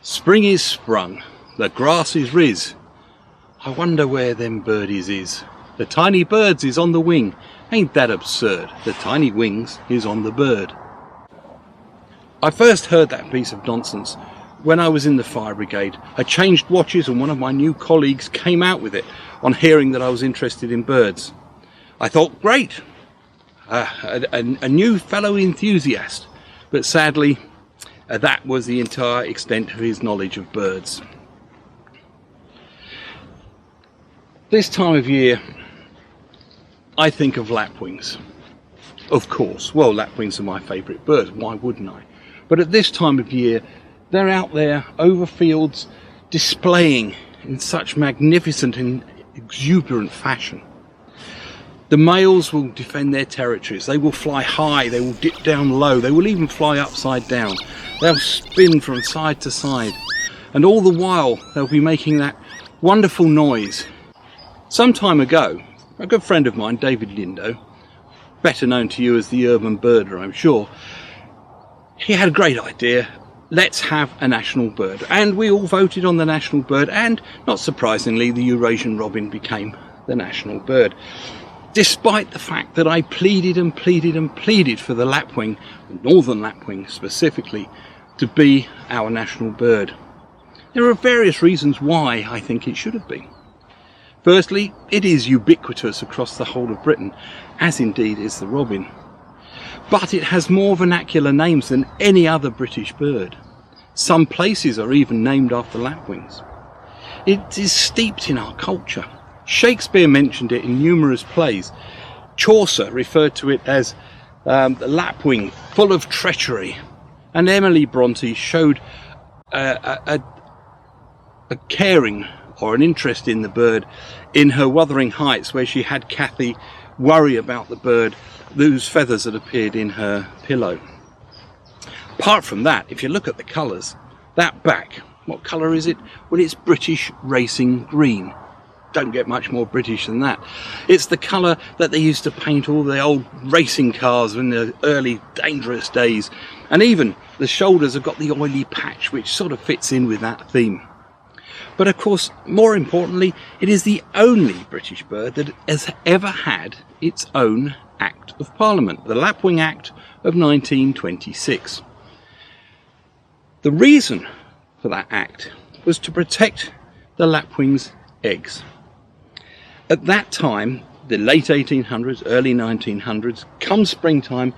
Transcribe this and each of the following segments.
Spring is sprung, the grass is riz. I wonder where them birdies is. The tiny birds is on the wing. Ain't that absurd? The tiny wings is on the bird. I first heard that piece of nonsense when I was in the fire brigade. I changed watches and one of my new colleagues came out with it on hearing that I was interested in birds. I thought, great, a new fellow enthusiast, but sadly that was the entire extent of his knowledge of birds. This time of year I think of lapwings, of course. Well, lapwings are my favourite birds, why wouldn't I? But at this time of year they're out there over fields displaying in such magnificent and exuberant fashion. The males will defend their territories, they will fly high, they will dip down low, they will even fly upside down. They'll spin from side to side, and all the while they'll be making that wonderful noise. Some time ago, a good friend of mine, David Lindo, better known to you as the urban birder, I'm sure, he had a great idea. Let's have a national bird. And we all voted on the national bird, and not surprisingly, the Eurasian robin became the national bird. Despite the fact that I pleaded and pleaded and pleaded for the lapwing, the Northern Lapwing specifically, to be our national bird. There are various reasons why I think it should have been. Firstly, it is ubiquitous across the whole of Britain, as indeed is the robin. But it has more vernacular names than any other British bird. Some places are even named after lapwings. It is steeped in our culture. Shakespeare mentioned it in numerous plays. Chaucer referred to it as the lapwing, full of treachery. And Emily Bronte showed a caring or an interest in the bird in her Wuthering Heights, where she had Cathy worry about the bird whose feathers had appeared in her pillow. Apart from that, if you look at the colours, that back, what colour is it? Well, it's British racing green. Don't get much more British than that. It's the colour that they used to paint all the old racing cars in the early dangerous days. And even the shoulders have got the oily patch, which sort of fits in with that theme. But of course, more importantly, it is the only British bird that has ever had its own Act of Parliament, the Lapwing Act of 1926. The reason for that act was to protect the lapwing's eggs. At that time, the late 1800s, early 1900s, come springtime,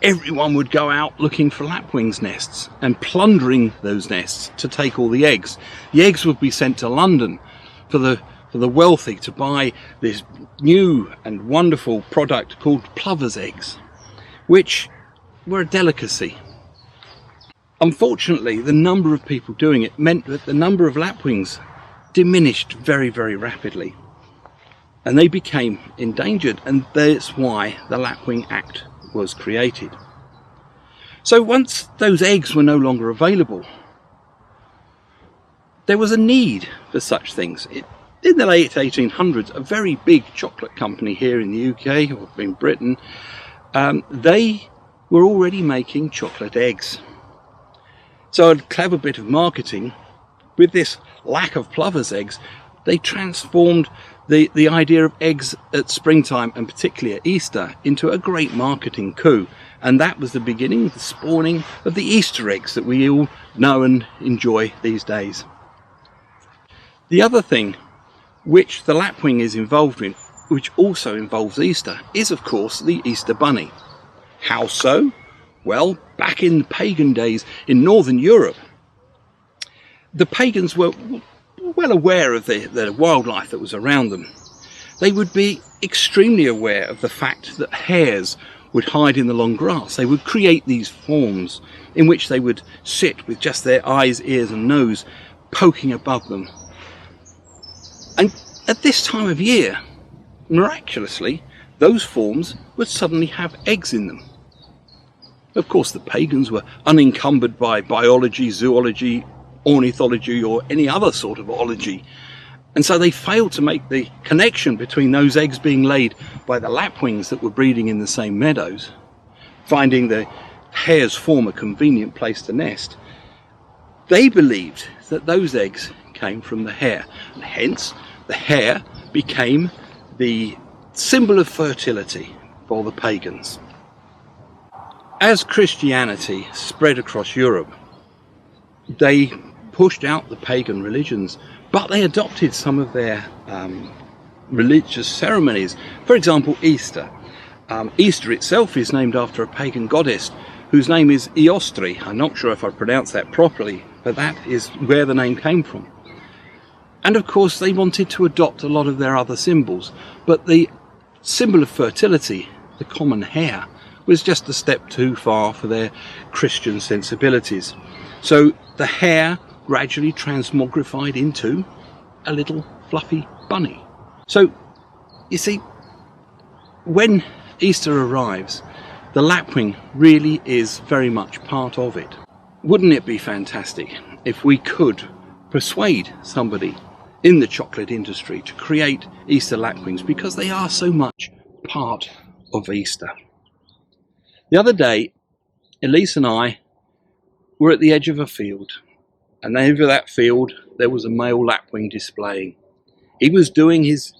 everyone would go out looking for lapwings' nests and plundering those nests to take all the eggs. The eggs would be sent to London for the wealthy to buy this new and wonderful product called plovers' eggs, which were a delicacy. Unfortunately, the number of people doing it meant that the number of lapwings diminished very, very rapidly, and they became endangered, and that's why the Lapwing Act was created. So once those eggs were no longer available, there was a need for such things. In the late 1800s, a very big chocolate company here in the UK, or in Britain, they were already making chocolate eggs. So a clever bit of marketing, with this lack of plovers' eggs, they transformed the idea of eggs at springtime, and particularly at Easter, into a great marketing coup. And that was the beginning, the spawning of the Easter eggs that we all know and enjoy these days. The other thing which the lapwing is involved in, which also involves Easter, is of course the Easter bunny. How so? Well, back in the pagan days in Northern Europe, the pagans were well aware of the wildlife that was around them. They would be extremely aware of the fact that hares would hide in the long grass. They would create these forms in which they would sit with just their eyes, ears and nose poking above them. And at this time of year, miraculously, those forms would suddenly have eggs in them. Of course, the pagans were unencumbered by biology, zoology, ornithology or any other sort of ology, and so they failed to make the connection between those eggs being laid by the lapwings that were breeding in the same meadows, finding the hares form a convenient place to nest, They believed that those eggs came from the hare, and hence the hare became the symbol of fertility for the pagans. As Christianity spread across Europe, they pushed out the pagan religions, but they adopted some of their religious ceremonies. For example, Easter. Easter itself is named after a pagan goddess whose name is Eostri. I'm not sure if I pronounced that properly, but that is where the name came from. And of course they wanted to adopt a lot of their other symbols, but the symbol of fertility, the common hare, was just a step too far for their Christian sensibilities. So the hare gradually transmogrified into a little fluffy bunny. So you see, when Easter arrives, the lapwing really is very much part of it. Wouldn't it be fantastic if we could persuade somebody in the chocolate industry to create Easter lapwings, because they are so much part of Easter. The other day, Elise and I were at the edge of a field, and over that field there was a male lapwing displaying. He was doing his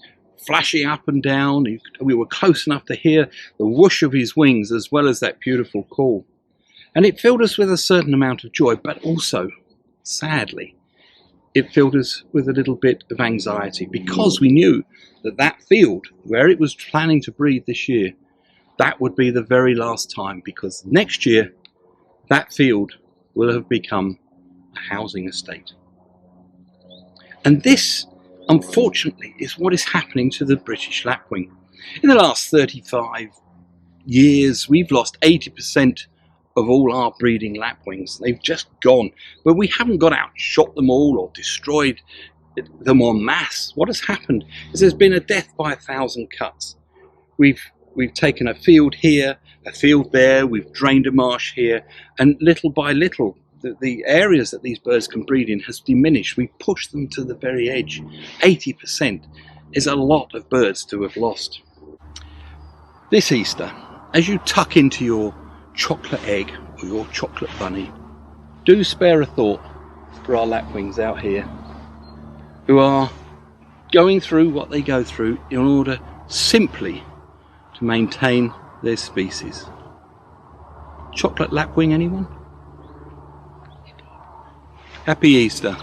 flashing up and down. We were close enough to hear the whoosh of his wings as well as that beautiful call. And it filled us with a certain amount of joy, but also, sadly, it filled us with a little bit of anxiety, because we knew that that field where it was planning to breed this year, that would be the very last time, because next year that field will have become a housing estate. And this, unfortunately, is what is happening to the British lapwing. In the last 35 years, we've lost 80% of all our breeding lapwings. They've just gone. But we haven't got out and shot them all or destroyed them en masse. What has happened is there's been a death by 1,000 cuts. We've taken a field here, a field there, we've drained a marsh here, and little by little the areas that these birds can breed in has diminished. We've pushed them to the very edge. 80% is a lot of birds to have lost. This Easter, as you tuck into your chocolate egg or your chocolate bunny, do spare a thought for our lapwings out here who are going through what they go through in order simply to maintain their species. Chocolate lapwing, anyone? Happy Easter.